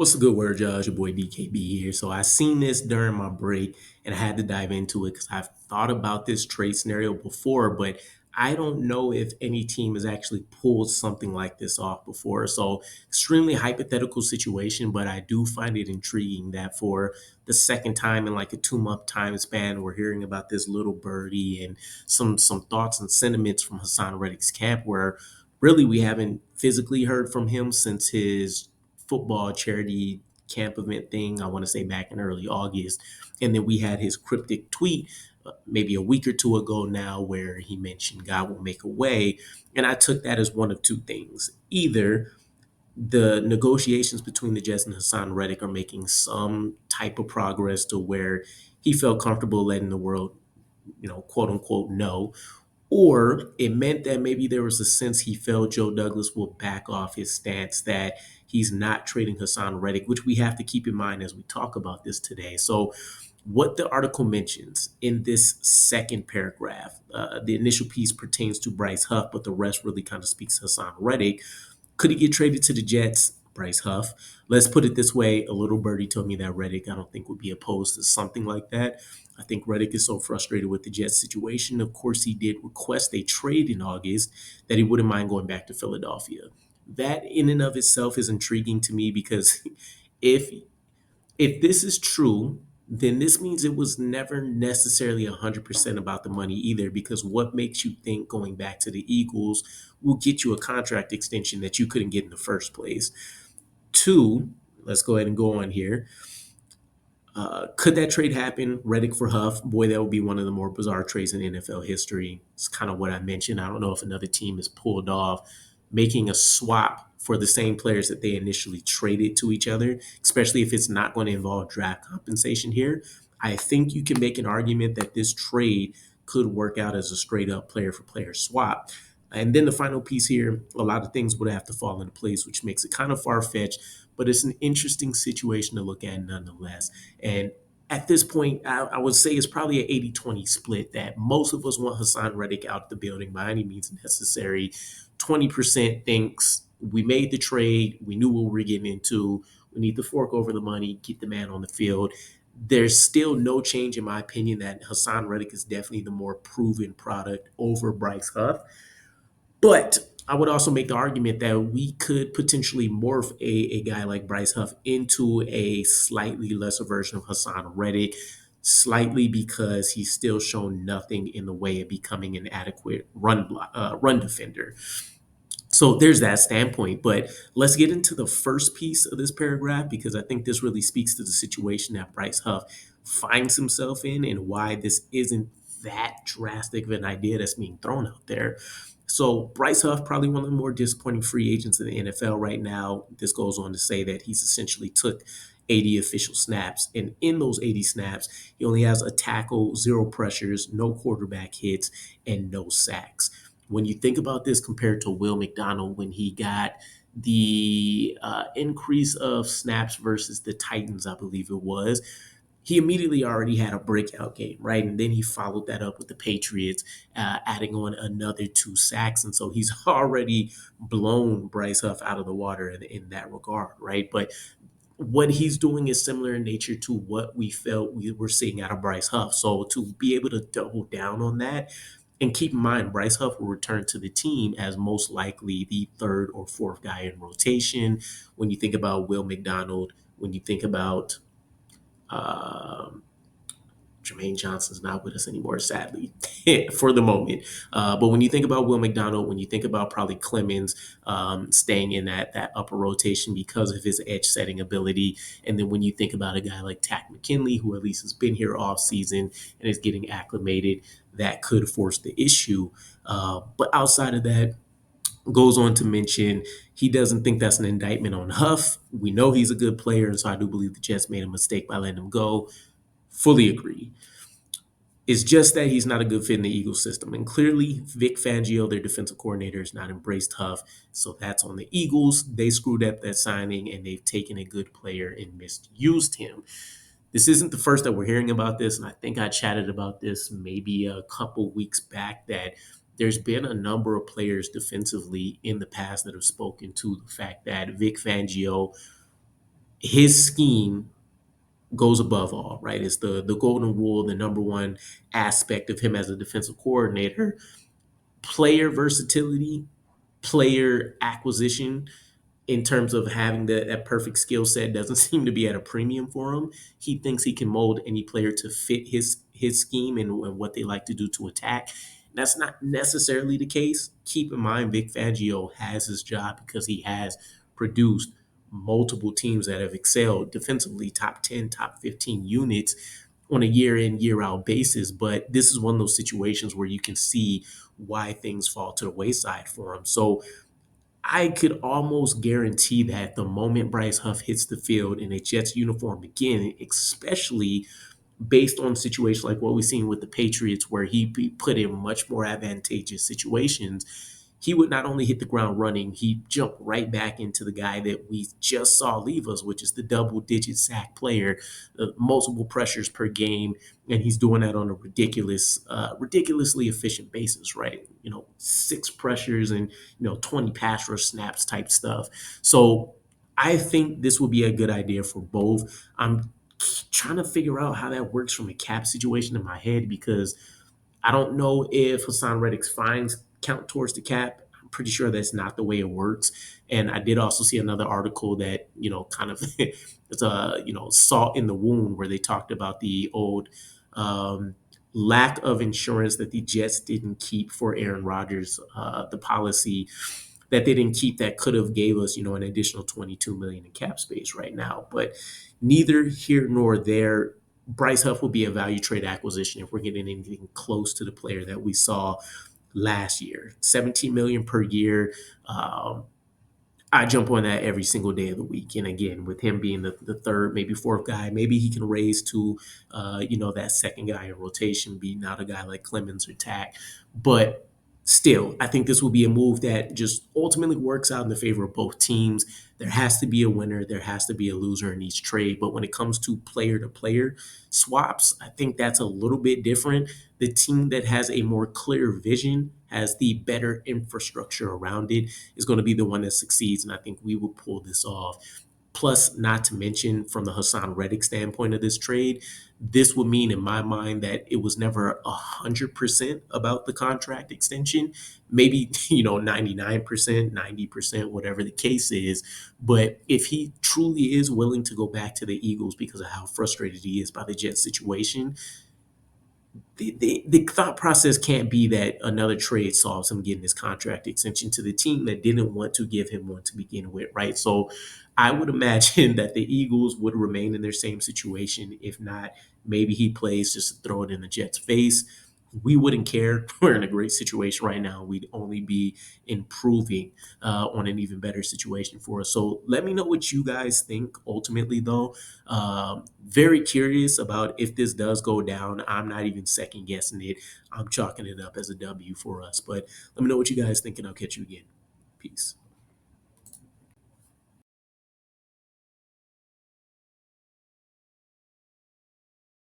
What's the good word, y'all? It's your boy DKB here. So I seen this during my break and I had to dive into it because I've thought about this trade scenario before, but I don't know if any team has actually pulled something like this off before. So extremely hypothetical situation, but I do find it intriguing that for the second time in like a 2 month time span, we're hearing about this little birdie and some thoughts and sentiments from Haason Reddick's camp where really we haven't physically heard from him since his football charity camp event thing, I want to say back in early August. And then we had his cryptic tweet maybe a week or two ago now where he mentioned God will make a way. And I took that as one of two things. Either the negotiations between the Jets and Haason Reddick are making some type of progress to where he felt comfortable letting the world, quote unquote, know, or it meant that maybe there was a sense he felt Joe Douglas will back off his stance that he's not trading Haason Reddick, which we have to keep in mind as we talk about this today. So, what the article mentions in this second paragraph, the initial piece pertains to Bryce Huff, but the rest really kind of speaks to Haason Reddick. Could he get traded to the Jets? Bryce Huff. Let's put it this way. A little birdie told me that Reddick, I don't think, would be opposed to something like that. I think Reddick is so frustrated with the Jets situation. Of course, he did request a trade in August that he wouldn't mind going back to Philadelphia. That in and of itself is intriguing to me because if if this is true, then this means it was never necessarily 100% about the money either, because what makes you think going back to the Eagles will get you a contract extension that you couldn't get in the first place? Two, let's go ahead and go on here. Could that trade happen? Reddick for Huff. Boy, that would be one of the more bizarre trades in NFL history. It's kind of what I mentioned. I don't know if another team has pulled off making a swap for the same players that they initially traded to each other, especially if it's not going to involve draft compensation here. I think you can make an argument that this trade could work out as a straight up player for player swap. And then the final piece here, a lot of things would have to fall into place, which makes it kind of far fetched, but it's an interesting situation to look at nonetheless. And at this point, I would say it's probably an 80-20 split that most of us want Haason Reddick out the building by any means necessary. 20% thinks we made the trade, we knew what we were getting into, we need to fork over the money, get the man on the field. There's still no change in my opinion that Haason Reddick is definitely the more proven product over Bryce Huff. But I would also make the argument that we could potentially morph a guy like Bryce Huff into a slightly lesser version of Haason Reddick, slightly because he's still shown nothing in the way of becoming an adequate run defender. So there's that standpoint. But let's get into the first piece of this paragraph because I think this really speaks to the situation that Bryce Huff finds himself in and why this isn't that drastic of an idea that's being thrown out there. So Bryce Huff, probably one of the more disappointing free agents in the NFL right now. This goes on to say that he's essentially took 80 official snaps, and in those 80 snaps, he only has a tackle, zero pressures, no quarterback hits, and no sacks. When you think about this compared to Will McDonald when he got the increase of snaps versus the Titans, I believe it was, he immediately already had a breakout game, right? And then he followed that up with the Patriots, adding on another two sacks. And so he's already blown Bryce Huff out of the water in that regard, right? But what he's doing is similar in nature to what we felt we were seeing out of Bryce Huff. So to be able to double down on that, and keep in mind, Bryce Huff will return to the team as most likely the third or fourth guy in rotation. When you think about Will McDonald, when you think about um, Jermaine Johnson's not with us anymore, sadly, for the moment. But when you think about Will McDonald, when you think about probably Clemens staying in that upper rotation because of his edge setting ability, and then when you think about a guy like Tack McKinley, who at least has been here off season and is getting acclimated, that could force the issue. But outside of that, goes on to mention he doesn't think that's an indictment on Huff. We know he's a good player, and so I do believe the Jets made a mistake by letting him go. Fully agree. It's just that he's not a good fit in the Eagles system. And clearly, Vic Fangio, their defensive coordinator, has not embraced Huff. So that's on the Eagles. They screwed up that signing and they've taken a good player and misused him. This isn't the first that we're hearing about this. And I think I chatted about this maybe a couple weeks back that there's been a number of players defensively in the past that have spoken to the fact that Vic Fangio his scheme goes above all, right? It's the golden rule, the number one aspect of him as a defensive coordinator. Player versatility, player acquisition, in terms of having that perfect skill set, doesn't seem to be at a premium for him. He thinks he can mold any player to fit his scheme and what they like to do to attack. That's not necessarily the case. Keep in mind, Vic Fangio has his job because he has produced multiple teams that have excelled defensively, top 10, top 15 units on a year in, year out basis. But this is one of those situations where you can see why things fall to the wayside for him. So I could almost guarantee that the moment Bryce Huff hits the field in a Jets uniform again, especially based on situations like what we've seen with the Patriots, where he be put in much more advantageous situations, he would not only hit the ground running, he jumped right back into the guy that we just saw leave us, which is the double-digit sack player, multiple pressures per game, and he's doing that on a ridiculously efficient basis, right? 6 pressures and 20 pass rush snaps type stuff. So I think this would be a good idea for both. I'm trying to figure out how that works from a cap situation in my head because I don't know if Haason Reddick's fines count towards the cap. I'm pretty sure that's not the way it works. And I did also see another article that, kind of it's a, salt in the wound where they talked about the old lack of insurance that the Jets didn't keep for Aaron Rodgers, the policy that they didn't keep that could have gave us, an additional 22 million in cap space right now. But neither here nor there. Bryce Huff will be a value trade acquisition if we're getting anything close to the player that we saw last year. 17 million per year. I jump on that every single day of the week. And again, with him being the third, maybe fourth guy, maybe he can raise to, that second guy in rotation, beating out a guy like Clemens or Tack. But still, I think this will be a move that just ultimately works out in the favor of both teams. There has to be a winner, there has to be a loser in each trade. But when it comes to player swaps, I think that's a little bit different. The team that has a more clear vision, has the better infrastructure around it, is going to be the one that succeeds. And I think we will pull this off. Plus, not to mention from the Haason Reddick standpoint of this trade, this would mean in my mind that it was never 100% about the contract extension. Maybe 99%, 90%, whatever the case is. But if he truly is willing to go back to the Eagles because of how frustrated he is by the Jets situation, the thought process can't be that another trade solves him getting his contract extension to the team that didn't want to give him one to begin with, right? So I would imagine that the Eagles would remain in their same situation. If not, maybe he plays just to throw it in the Jets' face. We wouldn't care. We're in a great situation right now. We'd only be improving on an even better situation for us. So let me know what you guys think ultimately, though. Very curious about if this does go down. I'm not even second guessing it. I'm chalking it up as a W for us. But let me know what you guys think, and I'll catch you again. Peace.